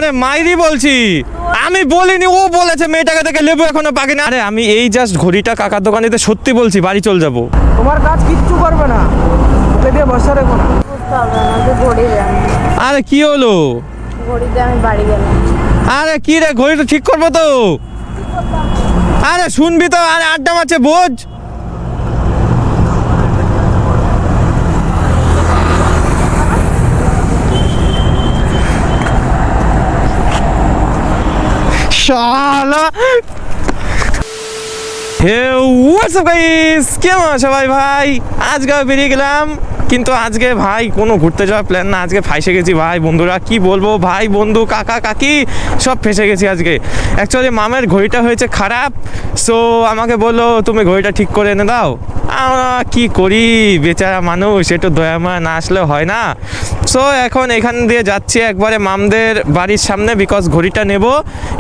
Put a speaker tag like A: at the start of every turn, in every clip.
A: আরে মাইরি বলছি, আমি বলিনি, ও বলেছে মেয়েটাকে দেখে লেবু এখনো পাকে না। আরে আমি এই জাস্ট ঘড়িটা কাকার দোকানেতে সত্যি বলছি, বাড়ি চল যাবো।
B: তোমার কাজ কিচ্ছু করবে না, ওকে দিয়ে বসা রেখো না।
A: আরে কি হলো?
C: ঘড়িতে আমি বাড়ি গেলাম।
A: আরে কি রে, ঘড়ি তো ঠিক করবো তো। আরে শুনবি তো, আরে আড্ডা মারছে বোঝ। শালা হে হোয়াটসঅ্যাপ গাইস, কেমন আছো সবাই? ভাই আজকে বেরিয়ে গেলাম, কিন্তু আজকে ভাই কোনো ঘুরতে যাওয়ার প্ল্যান না। আজকে ফাঁসে গেছি ভাই, বন্ধুরা কি বলবো, ভাই বন্ধু কাকা কাকি সব ফেসে গেছি আজকে। অ্যাকচুয়ালি মামের ঘড়িটা হয়েছে খারাপ, সো আমাকে বললো তুমি ঘড়িটা ঠিক করে এনে দাও। আমরা কি করি, বেচারা মানুষ, একটু দয়া মায়া না আসলে হয় না। সো এখন এখান দিয়ে যাচ্ছি একবারে মামদের বাড়ির সামনে, বিকজ ঘড়িটা নেব।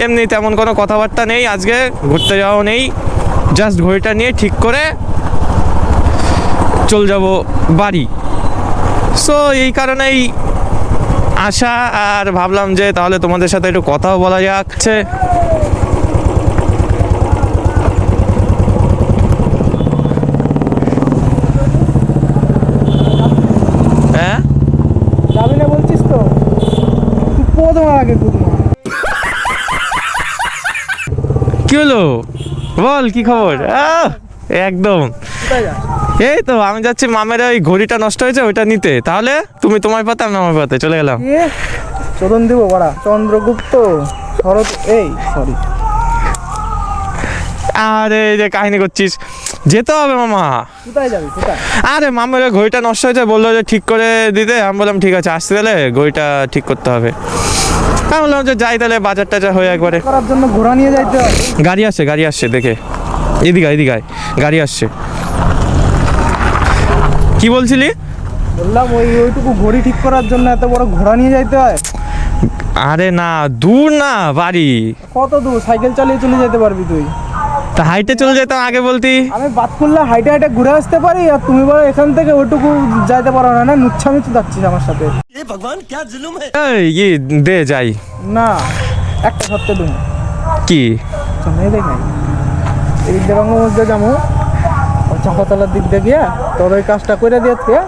A: এমনি তেমন কোনো কথাবার্তা নেই, আজকে ঘুরতে যাওয়া নেই, জাস্ট ঘড়িটা নিয়ে ঠিক করে চল যাব বাড়ি। সো এই কারণেই আসা, আর ভাবলাম যে তাহলে তোমাদের সাথে একটু কথাও বলা যাচ্ছে। হ্যাঁ
B: যাবি না বলছিস তো, তুই প্রথম আগে
A: কি হলো বল, কি খবর? একদম
B: কোথায় যাস?
A: এই তো আমি যাচ্ছি মামের ওই ঘড়িটা নষ্ট হয়েছে ওইটা নিতে। তাহলে তুমি তোমার পাতে, আমি আমার পাতে চলে গেলাম।
B: চোদন দিব বড়া, চন্দ্রগুপ্ত শরৎ, এই সরি।
A: আরে এই যে কাহিনী করছিস, যেতে হবে মামা।
B: কোথায় যাবি, কোথায়?
A: আরে মামের ওই ঘড়িটা নষ্ট হয়েছে, বললো যে ঠিক করে দিতে। আমি বললাম ঠিক আছে, আসতে গেলে ঘড়িটা ঠিক করতে হবে। আমি বললাম যে যাই তাহলে, বাজার টাজার হয়ে একবারে।
B: করার জন্য ঘোরা নিয়ে যাইতে হয়।
A: গাড়ি আসছে দেখে, এদিকে গাড়ি আসছে। কি বলছিলি?
B: বললাম ওইটুকু ঘড়ি ঠিক করার জন্য এত বড় ঘোড়া নিয়ে যাইতে হয়।
A: আরে না, দূর না বাড়ি।
B: কত দূর? সাইকেল চালিয়ে চলে যেতে পারবি তুই।
A: তা হাইটে চলে যেতাম আগে বলতি।
B: আমি বাদ করলে হাইটে হাইটে ঘুরে আসতে পারি, আর তুমি বলো এখান থেকে ওইটুকু যাইতে পারো না। না নুচ্ছামি তো যাচ্ছিস আমার সাথে।
A: এই দে যাই।
B: না একটা সত্যি তুমি
A: কি
B: মেয়ে দেখাই, এদিক দিয়ে রঙ্গমধ্যে যাবো, চাপাতলার দিক দিয়ে গিয়া তোর ওই কাজটা করে দিয়ে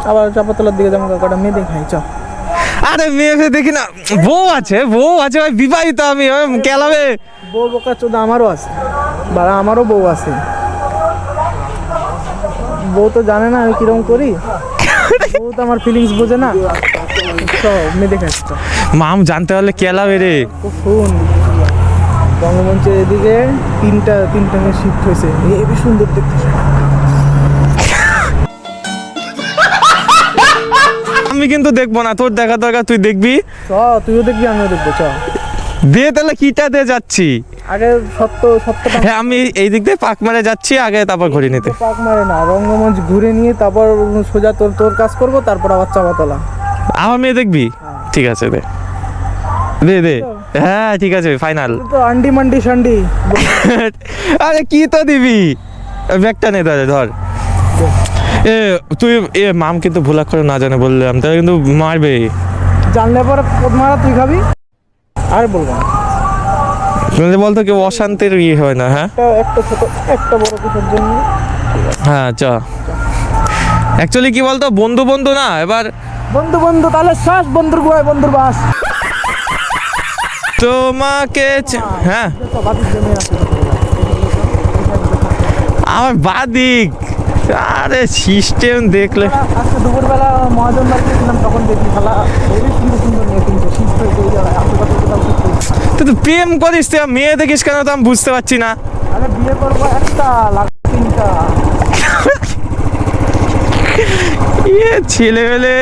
B: আবার চাপাতলার দিকে যাবো, কটা মেয়ে দেখাই চ।
A: আরে মেয়ে দেখি না, বউ আছে ভাই, বিবাহিত আমি, কেলাবে।
B: বউ বোকা চোদা আমারও আছে, বাড়া আমারও বউ আছে। বউ তো জানে না আমি কিরকম করি, বউ তো আমার ফিলিংস বোঝে না। মেয়ে দেখাই চ।
A: মাম জানতে পারলে কেলাবে রে।
B: শুন, রঙ্গমঞ্চের এদিকে তিনটা মেয়ে শিফট হয়েছে, হেবি সুন্দর দেখতে।
A: আমি কিন্তু দেখবো না, তোর দেখা দরকার, তুই দেখবি।
B: চ, তুইও দেখবি আমিও দেখবো, চ।
A: দে তাহলে, কিটা দিয়ে যাচ্ছি
B: আগে সত্যটা।
A: হ্যাঁ আমি এই দিক দিয়ে পাক মারে যাচ্ছি আগে, তারপর ঘড়ি নিতে।
B: পাক মারে না, রঙ্গমঞ্চ ঘুরে নিয়ে তারপর সোজা তোর কাজ করবো, তারপর আবার চাপাতলা।
A: আমার মেয়ে দেখবি? ঠিক আছে দে দে। হ্যাঁ ঠিক আছে, ফাইনাল।
B: তো আন্ডি মান্ডি শান্ডি।
A: আরে কি তো দিবি, ব্যাগটা নে তাহলে, ধর। তুই মাম কিন্তু ভুলা করে না জানে বললাম, তাহলে কিন্তু মারবে।
B: জানলে পরে মারা তুই খাবি, আর বলবো না।
A: বলতো কেউ অশান্তির হয় না। হ্যাঁ
B: একটা ছোট একটা বড় কিছুর জন্য।
A: হ্যাঁ চ। অ্যাকচুয়ালি কি বলতো, বন্ধু না, এবার
B: বন্ধু তাহলে শ্বাস, বন্ধুর গোয়ায় বন্ধুর বাস।
A: তোমাকে হ্যাঁ আমার বাদিক। আরে সিস্টেম দেখলে।
B: আজকে দুপুরবেলা মহাজন বাড়িতে ছিলাম, তখন দেখি খেলা খুবই সুন্দর মেয়ে কিনছে, শীত হয়েছে এই জায়গায় আশেপাশে কোথাও শীত হয়েছে।
A: তুই তো প্রেম করিস, তুই মেয়ে দেখিস কেন, তো আমি বুঝতে পারছি না।
B: আরে বিয়ে করবো একটা তিনটা।
A: ছেলে মেলে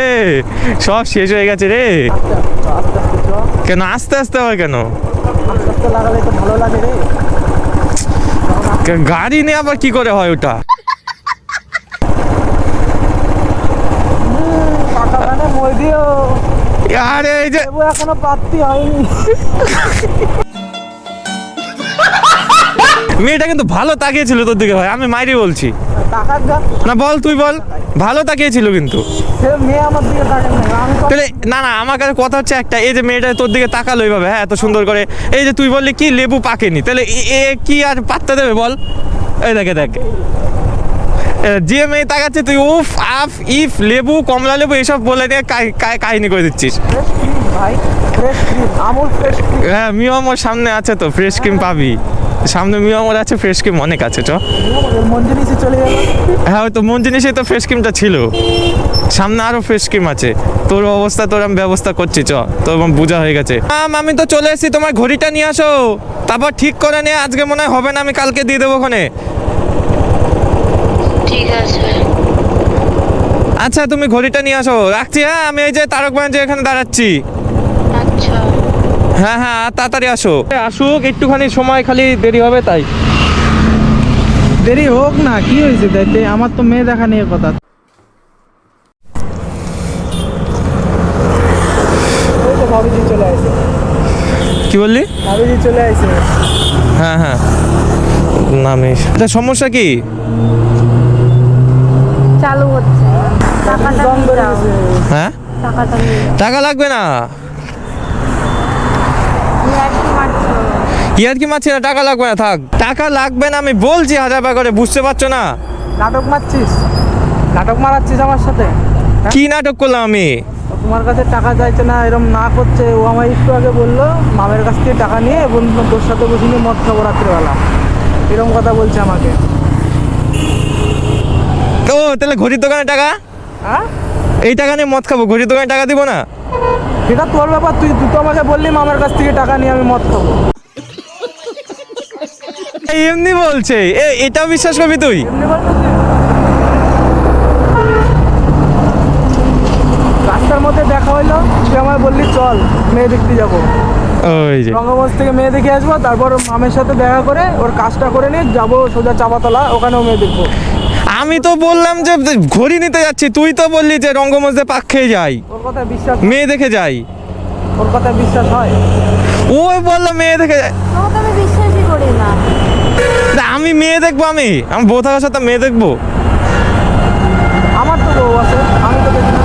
A: সব শেষ হয়ে গেছে রে।
B: আস্তে চ।
A: কেন আস্তে আস্তে হয় কেন?
B: আস্তে লাগালে তো ভালো লাগে রে।
A: গাড়ি নিয়ে আবার কি করে হয় ওটা?
B: কাকা গানে মই দিও।
A: আরে এই যে
B: এখনো প্রাপ্তি হয়নি।
A: মেয়েটা কিন্তু ভালো তাকিয়েছিল তোর দিকে ভাই, আমি মাইরি বলছি।
B: টাকার যা
A: না বল, তুই বল, ভালো তাকিয়েছিল কিন্তু।
B: সে মেয়ে আমার দিকে তাকায় না, আমি তো
A: তাহলে না না, আমার কাছে কথা হচ্ছে একটা, এই যে মেয়েটা তোর দিকে তাকালো এইভাবে, হ্যাঁ এত সুন্দর করে, এই যে তুই বললি কি লেবু পাকেনি, তাহলে এ কি আর পাত্তা দেবে বল? এই দেখে দেখ, যে মেয়ে তাকাচ্ছে তুই উফ আফ ইফ লেবু কমলা লেবু এইসব বলে দিয়ে কাহিনী করে দিচ্ছিস।
B: ফ্রেশ ক্রিম ভাই, fresh cream, Amul fresh cream.
A: হ্যাঁ মিয়ামোর সামনে আছে তো, ফ্রেশ ক্রিম পাবি সামনে, মিয়ামোর আছে, ফ্রেশ ক্রিম অনেক আছে। চ
B: মঞ্জু নিচে চলে গেল।
A: হ্যাঁ ওই তো মন জিনিসে তো ফ্রেশ ক্রিমটা ছিল, সামনে আরো ফ্রেশ ক্রিম আছে। তোর অবস্থা, তোর আমি ব্যবস্থা করছি, চ তোর বোঝা হয়ে গেছে। আমি তো চলে এসেছি, তোমার ঘড়িটা নিয়ে আসো, তারপর ঠিক করে নিয়ে, আজকে মনে হয় হবে না, আমি কালকে দিয়ে দেবো ওখানে।
D: ঠিক আছে।
A: আচ্ছা তুমি ঘড়িটা নিয়ে আসো, রাখছি। হ্যাঁ আমি এই যে তারক বাঞ্জে এখানে দাঁড়াচ্ছি।
D: আচ্ছা।
A: হ্যাঁ হ্যাঁ তাড়াতাড়ি আসো, আসুক, একটুখানি সময় খালি দেরি হবে তাই।
B: দেরি হোক না, কি হয়েছে তাইতে? আমার তো মেয়ে দেখা নিয়ে কথা। ওই তো ভাবিজি চলে আসে,
A: কি বললি?
B: ভাবিজি চলে আসে।
A: হ্যাঁ হ্যাঁ নামিস। এটা সমস্যা কি?
C: চালু হচ্ছে, টাকাটা
B: জং
C: নিয়ে
B: ধরে
C: যাও,
B: গেছে।
A: হ্যাঁ
C: টাকাটা নিয়ে যাও।
A: টাকা লাগবে না,
C: তুমি আর কি মারছো?
A: ইয়ার কি মারছি না, টাকা লাগবে না, থাক। টাকা লাগবে না আমি বলছি 1000 টাকা করে, বুঝতে পারছো না?
B: নাটক মারছিস, নাটক মারাচ্ছিস আমার সাথে।
A: কি নাটক করলাম আমি?
B: ও তোমার কাছে টাকা চাইছে না, এরকম না করছে। ও আমায় একটু আগে বললো মামের কাছ থেকে টাকা নিয়ে বন্ধু তোর সাথে বসে নিয়ে মদ খাবো রাত্রিবেলা, এরকম কথা বলছে আমাকে।
A: ও তাহলে ঘড়ির দোকানে টাকা,
B: হ্যাঁ,
A: এই টাকা নিয়ে মদ খাবো, ঘড়ির দোকানে টাকা দিব না?
B: সেটা তোর ব্যাপার, তুই তুই তো আমাকে বললি মামের কাছ থেকে টাকা নিয়ে আমি মদ খাবো।
A: এই এমনি বলছে, এটাও বিশ্বাস করবি তুই?
B: এমনি বলছিস? রাস্তার মধ্যে দেখা হইলো, তুই আমায় বললি চল মেয়ে দেখতে যাবো,
A: ওই যে
B: রঙ্গমঞ্চ থেকে মেয়ে দেখে আসবো, তারপর মামের সাথে দেখা করে ওর কাজটা করে নিয়ে যাবো সোজা চাপাতলা, ওখানেও মেয়ে দেখবো।
A: আমি তো বললাম যে ঘড়ি নিতে যাচ্ছি, তুই তো বললি যে রঙ্গমঞ্চে পাক খেয়ে যাই,
B: ওর কথা বিশ্বাস,
A: মেয়ে দেখে যাই।
B: ওর কথা বিশ্বাস হয়?
A: ওই বললো মেয়ে দেখে যাই,
C: তোমাকে আমি বিশ্বাসই করি না।
A: তা আমি মেয়ে দেখবো, আমি বউ থাকার সাথে মেয়ে দেখবো?
B: আমার তো বউ আছে, আমি তো দেখি না।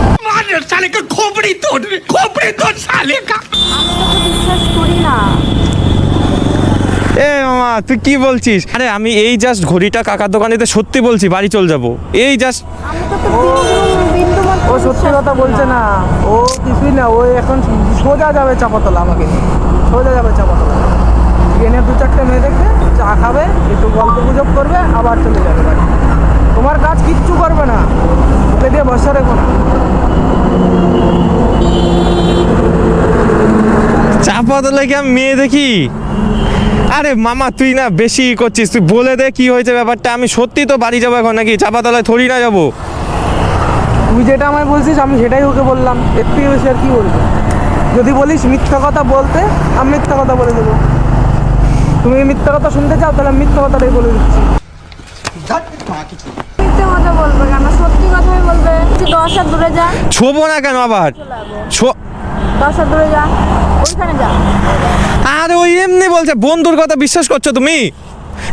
C: আমি তোকে বিশ্বাস করি না।
A: এ মামা তুই কি বলছিস? আরে আমি এই জাস্ট ঘড়িটা কাকার দোকানেতে সত্যি বলছি, বাড়ি চল যাবো, এই জাস্ট।
C: আমি তোকে বিন্দু মাত্র
B: ও সত্যি
C: বিশ্বাস
B: কথা
C: করি
B: বলছে না, ও কিছুই না, ও এখন সোজা যাবে চাপাতলা আমাকে নিয়ে, সোজা যাবে চাপাতলা, ট্রেনে 2-4টে মেয়ে দেখবে, চা খাবে, একটু গল্প গুজব করবে, আবার চলে যাবে বাড়ি। তোমার কাজ কিচ্ছু করবে না, ওকে দিয়ে বসে রেখো না।
A: চাপাতলে কি আমি মেয়ে দেখি? আরে মামা তুই না বেশি করছিস, তুই বলে দে কি হয়েছে ব্যাপারটা, আমি সত্যি তো বাড়ি যাবো এখন, নাকি চাপাতলায় থরি না যাবো?
B: তুই যেটা আমায় বলছিস আমি সেটাই ওকে বললাম, একটু বেশি আর কি বলবো? যদি বলিস মিথ্যা কথা বলতে, আমি মিথ্যা কথা বলে দেবো। তুমি মিথ্যা কথা শুনতে চাও, তাহলে আমি মিথ্যা কথাটাই বলে দিচ্ছি।
C: মিথ্যে কথা বলবে কেন, সত্যি কথাই বলবে। তুই 10 হাত দূরে যা,
A: ছোবো না কেন আবার?
C: চলে যাবো।
A: ছো-
C: 10 হাত দূরে যা, ওইখানে যা।
A: আরে ওই এমনি বলছে, বন্ধুর কথা বিশ্বাস করছো তুমি?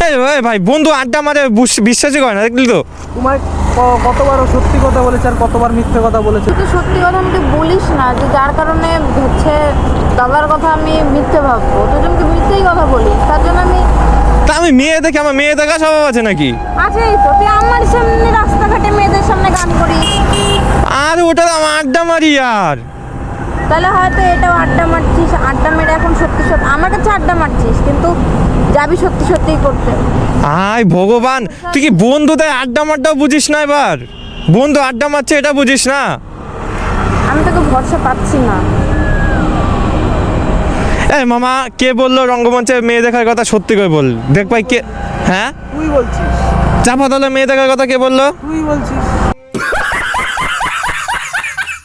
A: এই ভাই বন্ধু আড্ডা মারে বিশ্বাসই করে না, দেখলি তো?
B: তোমায় কতবার ও সত্যি কথা বলেছে আর কতবার মিথ্যে কথা বলেছে।
C: তুই তো সত্যি কথা আমাকে বলিস না, যে যার কারণে হচ্ছে দাদার কথা আমি মিথ্যে ভাববো। তুই আমাকে মিথ্যেই কথা বলিস, তার জন্য আমি
A: তা আমি মেয়ে দেখে, আমার মেয়ে দেখা স্বভাব আছে নাকি?
C: আছেই তো। তুই আমার সামনে রাস্তাঘাটে মেয়েদের সামনে গান করিস,
A: আর ওটা তো আমার আড্ডা মারি আর।
C: তাহলে হয়তো এটাও আড্ডা মারছিস। আড্ডা মেরে এখন সত্যি সত্যি আমার কাছে আড্ডা মারছিস, কিন্তু যাবি সত্যি সত্যিই করতে।
A: আয় ভগবান, তুই কি বন্ধুদের আড্ডা মারটাও বুঝিস না? এবার বন্ধু আড্ডা মারছে এটা বুঝিস না?
C: আমি তোকে ভরসা পাচ্ছি না।
A: এই মামা কে বললো রঙ্গমঞ্চে মেয়ে দেখার কথা? সত্যি করে বল, দেখ ভাই কে? হ্যাঁ
B: তুই বলছিস,
A: চাপাতলে মেয়ে দেখার কথা কে বললো?
B: তুই বলছিস।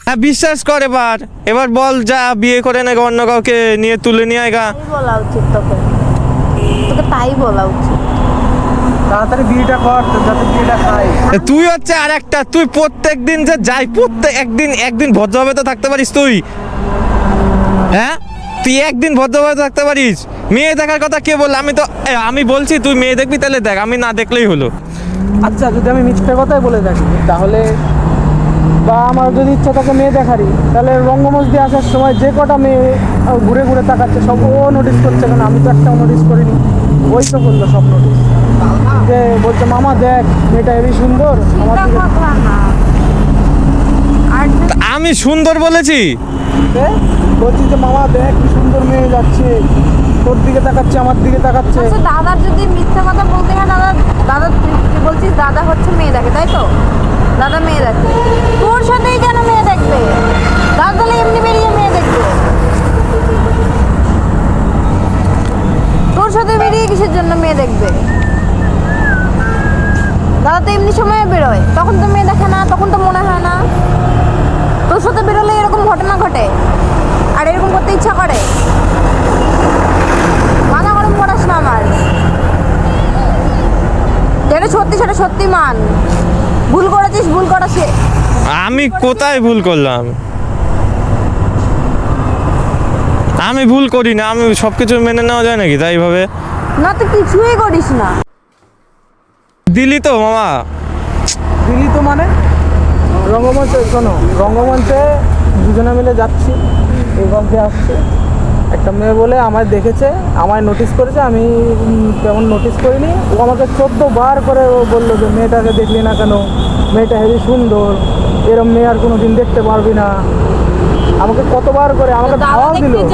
A: হ্যাঁ বিশ্বাস কর, এবার এবার বল, যা বিয়ে করে না অন্য কাউকে নিয়ে তুলে নিয়ে আয়গা।
C: তাই বলা উচিত তোকে, তোকে তাই বলা উচিত।
B: তাড়াতাড়ি বিয়েটা কর, যাতে বিয়েটা খাই।
A: তুই হচ্ছে আর একটা, তুই প্রত্যেক দিন যে যাই, প্রত্যেক একদিন ভদ্রভাবে তো থাকতে পারিস তুই? হ্যাঁ তুই একদিন ভদ্রভাবে থাকতে পারিস? মেয়ে দেখার কথা কে বললো? আমি বলছি তুই মেয়ে দেখবি, তাহলে দেখ, আমি না দেখলেই হলো।
B: আচ্ছা, যদি আমি মিথ্যে কথাই বলে থাকি তাহলে, বা আমার যদি ইচ্ছা থাকে মেয়ে দেখারই, তাহলে রঙ্গমঞ্চ দিয়ে আসার সময় যে কটা মেয়ে ঘুরে ঘুরে তাকাচ্ছে সব ও নোটিস করছে কেন? আমি তো একটাও নোটিস করিনি, ওই তো করলো সব নোটিস। যে বলছে মামা দেখ মেয়েটা হেবি সুন্দর, আমার
C: সেটা
B: দিকে
C: কথা না। আর যে-
A: আমি সুন্দর বলেছি?
B: বলছি যে মামা দেখ কি সুন্দর মেয়ে যাচ্ছে, তোর দিকে তাকাচ্ছে, আমার দিকে তাকাচ্ছে।
C: আচ্ছা, দাদার যদি মিথ্যা কথা বলতে হয়, দাদা তুই বলছিস দাদা হচ্ছে মেয়ে দেখে, তাই তো? দাদা মেয়ে দেখে, তোর সাথেই কেন মেয়ে দেখবে? দাদা তাহলে এমনি বেরিয়ে মেয়ে দেখবে, তোর সাথে বেরিয়ে কিসের জন্য মেয়ে দেখবে? দাদা তো এমনি সময় বেরোয়, তখন তো মেয়ে দেখে না, তখন তো মনে হয় না। তোর সাথে বেরোলে এরকম ঘটনা ঘটে আর এরকম করতে ইচ্ছা করে। মাথা গরম করাস না আমার, যেটা সত্যি সেটা সত্যি মান। ভুল করেছিস, ভুল করা সে।
A: আমি কোথায় ভুল করলাম? আমি ভুল করি না, আমি সব কিছু মেনে নেওয়া যায় নাকি তাই ভাবে?
C: না তো কিছুই করিস না।
A: দিলি তো মামা।
B: দিলি তো মানে রঙ্গমঞ্চে, শোনো, রঙ্গমঞ্চে দুজনে মিলে যাচ্ছি, এই গল্পে আসছে, একটা মেয়ে বলে আমায় দেখেছে, আমায় নোটিস করেছে, আমি তেমন নোটিস করিনি। ও আমাকে 14 বার করে ও বললো যে মেয়েটাকে দেখলি না কেন, মেয়েটা হেবি সুন্দর, এরম মেয়ে আর কোনো দিন দেখতে পারবি না। আমাকে কতবার করে আমাকে
C: দাদা
B: ধাওয়াও দিল,
C: দেখতে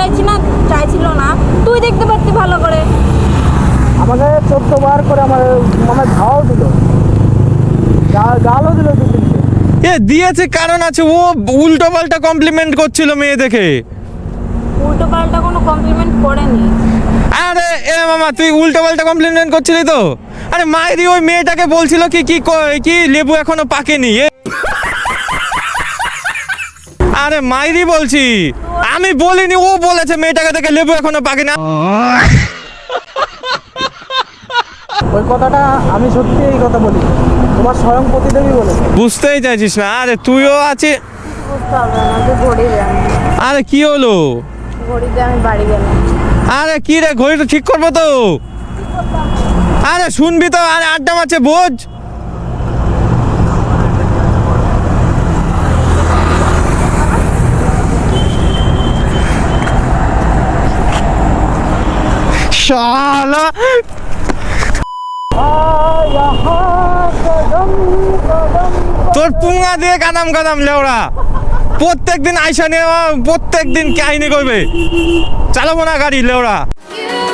C: চাইছিল না, তুই দেখতে পারতি ভালো করে।
B: আমাকে 14 বার করে আমার ধাওয়াও দিল, গালও দিল 2-3টে।
A: এ দিয়েছে কারণ আছে, ও উল্টো পাল্টা কমপ্লিমেন্ট করছিল মেয়ে দেখে।
C: উল্টো পাল্টা কোনো কমপ্লিমেন্ট করেনি।
A: আরে এ মামা, তুই উল্টো পাল্টা কমপ্লিমেন্ট করছিলি তো? আরে মায়েরি ওই মেয়েটাকে বলছিল কি লেবু এখনো পাকেনি। আরে মায়েরি বলছি, আমি বলিনি, ও বলেছে মেয়েটাকে দেখে লেবু এখনো পাকেনি।
B: ওই কথাটা আমি সত্যি এই কথা বলি, তোমার স্বয়ং প্রতিদেবী বলেছে।
A: বুঝতেই চাইছিস না? আরে তুইও আছিস।
C: বুঝতে হবে না, যে ঘড়ি দে আমি,
A: আরে কি হলো?
C: ঘড়ি দিয়ে আমি বাড়ি গেলাম।
A: আরে কি রে, ঘড়ি তো ঠিক করবো তো। আরে শুনবি তো, আরে আড্ডা মারছে বোঝ। শালা তোর পুঙ্গা দিয়ে কাদাম কাদাম লেওড়া, প্রত্যেকদিন আইসা নিয়ে প্রত্যেকদিন কাহিনী করবে, চালাবো না গাড়ি লেওড়া।
C: You